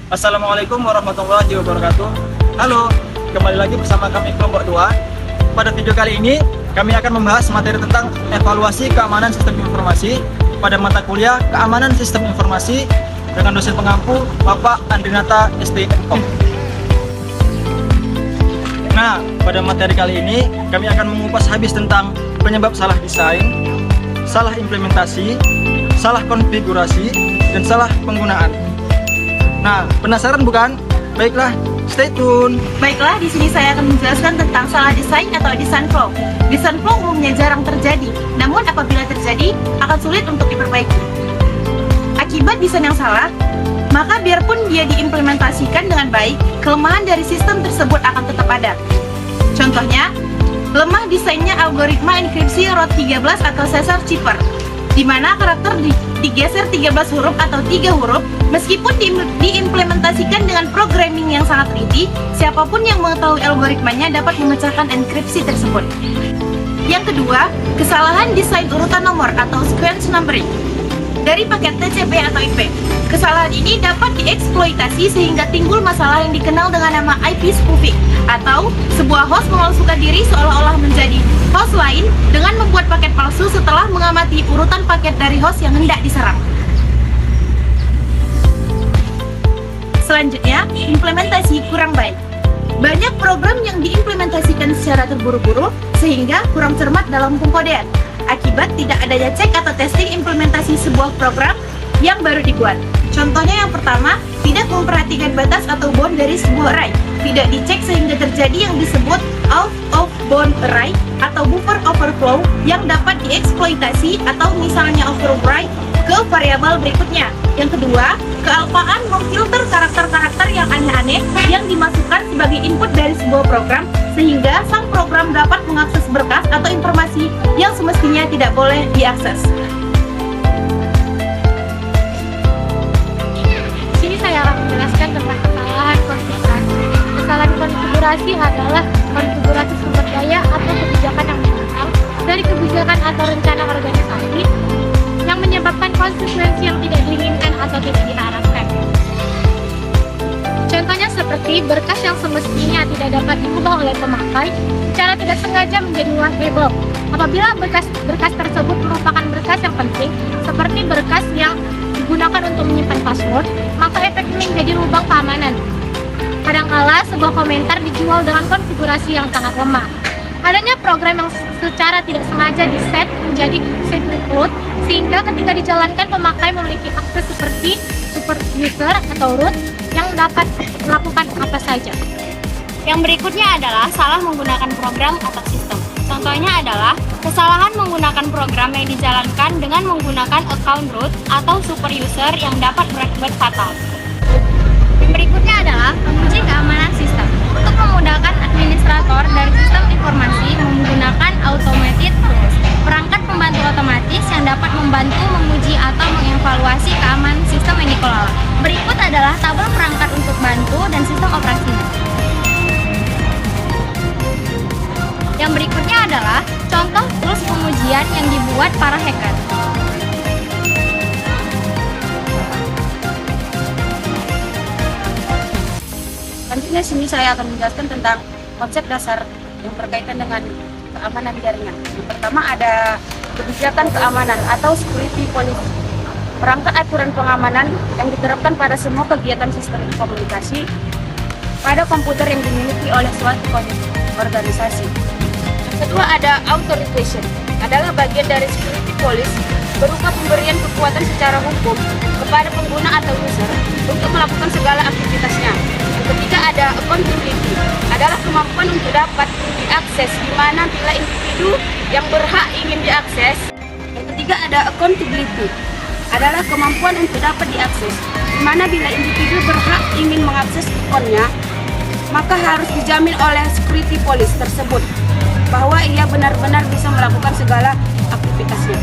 Assalamualaikum warahmatullahi wabarakatuh. Halo, kembali lagi bersama kami kelompok 2. Pada video kali ini, kami akan membahas materi tentang evaluasi keamanan sistem informasi pada mata kuliah Keamanan Sistem Informasi dengan dosen pengampu Bapak Andrinata STMKOM. Nah, pada materi kali ini, kami akan mengupas habis tentang penyebab salah desain, salah implementasi, salah konfigurasi, dan salah penggunaan. Nah, penasaran bukan? Baiklah, stay tune. Baiklah, di sini saya akan menjelaskan tentang salah desain atau design flow. Design flow umumnya jarang terjadi, namun apabila terjadi akan sulit untuk diperbaiki. Akibat desain yang salah, maka biarpun dia diimplementasikan dengan baik, kelemahan dari sistem tersebut akan tetap ada. Contohnya, lemah desainnya algoritma enkripsi ROT13 atau Caesar Cipher, di mana karakter digeser 13 huruf atau 3 huruf. Meskipun diimplementasikan dengan programming yang sangat teliti, siapapun yang mengetahui algoritmanya dapat memecahkan enkripsi tersebut. Yang kedua, kesalahan desain urutan nomor atau sequence numbering dari paket TCP atau IP. Kesalahan ini dapat dieksploitasi sehingga timbul masalah yang dikenal dengan nama IP spoofing, atau sebuah host memalsukan diri seolah-olah menjadi host lain dengan membuat paket palsu setelah mengamati urutan paket dari host yang hendak diserang. Selanjutnya, implementasi kurang baik. Banyak program yang diimplementasikan secara terburu-buru sehingga kurang cermat dalam pengkodean. Akibat tidak adanya cek atau testing implementasi sebuah program yang baru dibuat. Contohnya yang pertama, tidak memperhatikan batas atau bound dari sebuah array. Tidak dicek sehingga terjadi yang disebut out of bound array atau buffer overflow yang dapat dieksploitasi atau misalnya override ke variabel berikutnya. Yang kedua, kealpaan memfilter karakter-karakter yang aneh-aneh yang dimasukkan sebagai input dari sebuah program sehingga sang program dapat mengakses berkas atau informasi yang semestinya tidak boleh diakses. Sini saya akan menjelaskan tentang kesalahan konfigurasi. Kesalahan konfigurasi adalah konfigurasi sumber daya atau kebijakan yang menyimpang dari kebijakan atau rencana organisasi yang menyebabkan konsekuensi yang tidak diinginkan atau tidak diharapkan. Contohnya seperti berkas yang semestinya tidak dapat diubah oleh pemakai secara tidak sengaja menjadi wastable. Apabila berkas tersebut merupakan berkas yang penting, seperti berkas yang digunakan untuk menyimpan password, maka efeknya menjadi lubang keamanan. Kadangkala sebuah komentar dijual dengan konfigurasi yang sangat lemah. Adanya program yang secara tidak sengaja di-set menjadi secret root, sehingga ketika dijalankan pemakai memiliki akses seperti super user atau root yang dapat melakukan apa saja. Yang berikutnya adalah salah menggunakan program atau sistem. Contohnya adalah kesalahan menggunakan program yang dijalankan dengan menggunakan account root atau super user yang dapat berakibat fatal. Yang berikutnya adalah menguji keamanan sistem. Untuk memudahkan administrator dari sistem informasi menggunakan automated tools, perangkat pembantu otomatis yang dapat membantu menguji atau mengevaluasi keamanan sistem yang dikelola. Berikut adalah tabel perangkat untuk bantu dan sistem operasinya. Yang berikutnya adalah contoh tools pengujian yang dibuat para hacker. Selanjutnya sini saya akan menjelaskan tentang konsep dasar yang berkaitan dengan keamanan jaringan. Yang pertama ada kebijakan keamanan atau security policy. Perangkat aturan pengamanan yang diterapkan pada semua kegiatan sistem komunikasi pada komputer yang dimiliki oleh suatu organisasi. Yang kedua ada authorization, adalah bagian dari security policy berupa pemberian kekuatan secara hukum kepada pengguna atau user untuk melakukan segala aktivitasnya. Yang ketiga ada accountability, adalah kemampuan untuk dapat diakses di mana bila individu yang berhak ingin diakses. Yang ketiga ada accountability, adalah kemampuan untuk dapat diakses di mana bila individu berhak ingin mengakses akunnya, maka harus dijamin oleh security policy tersebut bahwa ia benar-benar bisa melakukan segala aktivitasnya.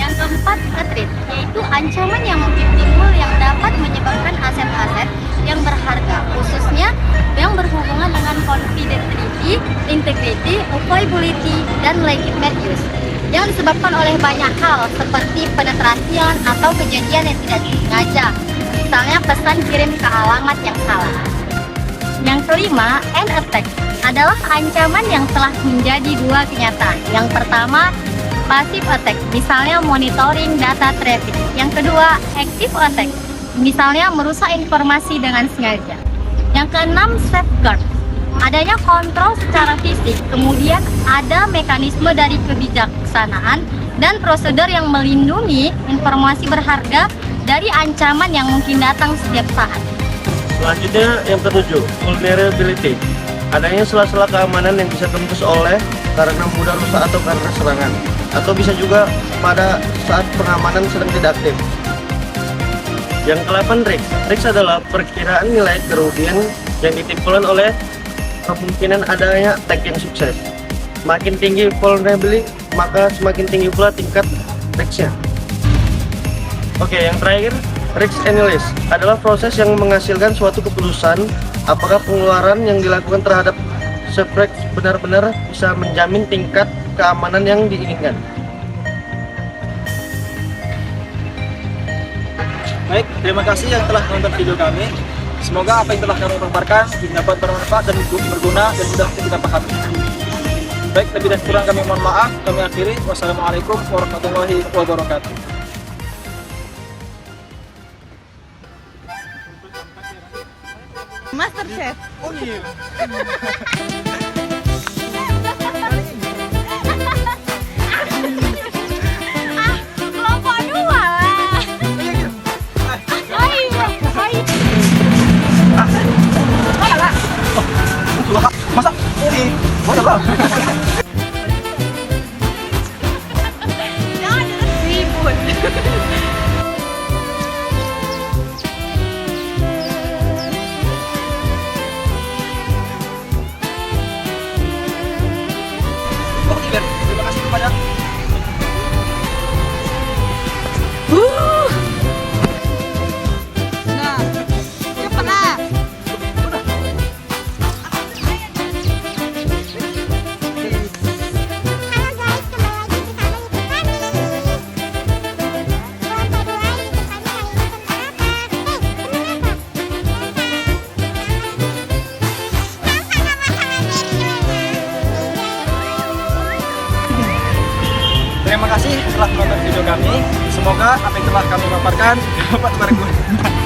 Yang keempat, threat, yaitu ancaman yang mungkin timbul yang dapat menyebabkan aset-aset yang berharga, khususnya yang berhubungan dengan confidentiality, integrity, availability, dan legitimate use. yang disebabkan oleh banyak hal seperti penetrasian atau kejadian yang tidak disengaja. Misalnya pesan kirim ke alamat yang salah. Yang kelima, end attack adalah ancaman yang telah menjadi dua kenyataan. Yang pertama, passive attack, misalnya monitoring data traffic. Yang kedua, active attack, misalnya merusak informasi dengan sengaja. Yang keenam, safeguard, adanya kontrol secara fisik, kemudian ada mekanisme dari kebijaksanaan dan prosedur yang melindungi informasi berharga dari ancaman yang mungkin datang setiap saat. Selanjutnya yang ketujuh, vulnerability. Adanya sela-sela keamanan yang bisa tembus oleh karena mudah rusak atau karena serangan, atau bisa juga pada saat pengamanan sedang tidak aktif. Yang ke-8, risk. Risk adalah perkiraan nilai kerugian yang ditimbulkan oleh kemungkinan adanya attack yang sukses. Semakin tinggi vulnerability, maka semakin tinggi pula tingkat risk-nya. Oke, yang terakhir, risk analysis adalah proses yang menghasilkan suatu keputusan apakah pengeluaran yang dilakukan terhadap subjek benar-benar bisa menjamin tingkat keamanan yang diinginkan. Baik, terima kasih yang telah menonton video kami. Semoga apa yang telah kami paparkan dapat bermanfaat dan berguna dan mudah kita pahami. Baik, lebih dan kurang kami mohon maaf. Kami akhiri. Wassalamualaikum warahmatullahi wabarakatuh. Master Chef. Oh iya. Kelompok dua. Masa? Ini. Oh, ya, Bang. Jangan ribut. Terima kasih kepada Nah, cepatlah. Terima kasih telah menonton video kami. Semoga apa yang telah kami paparkan dapat berguna.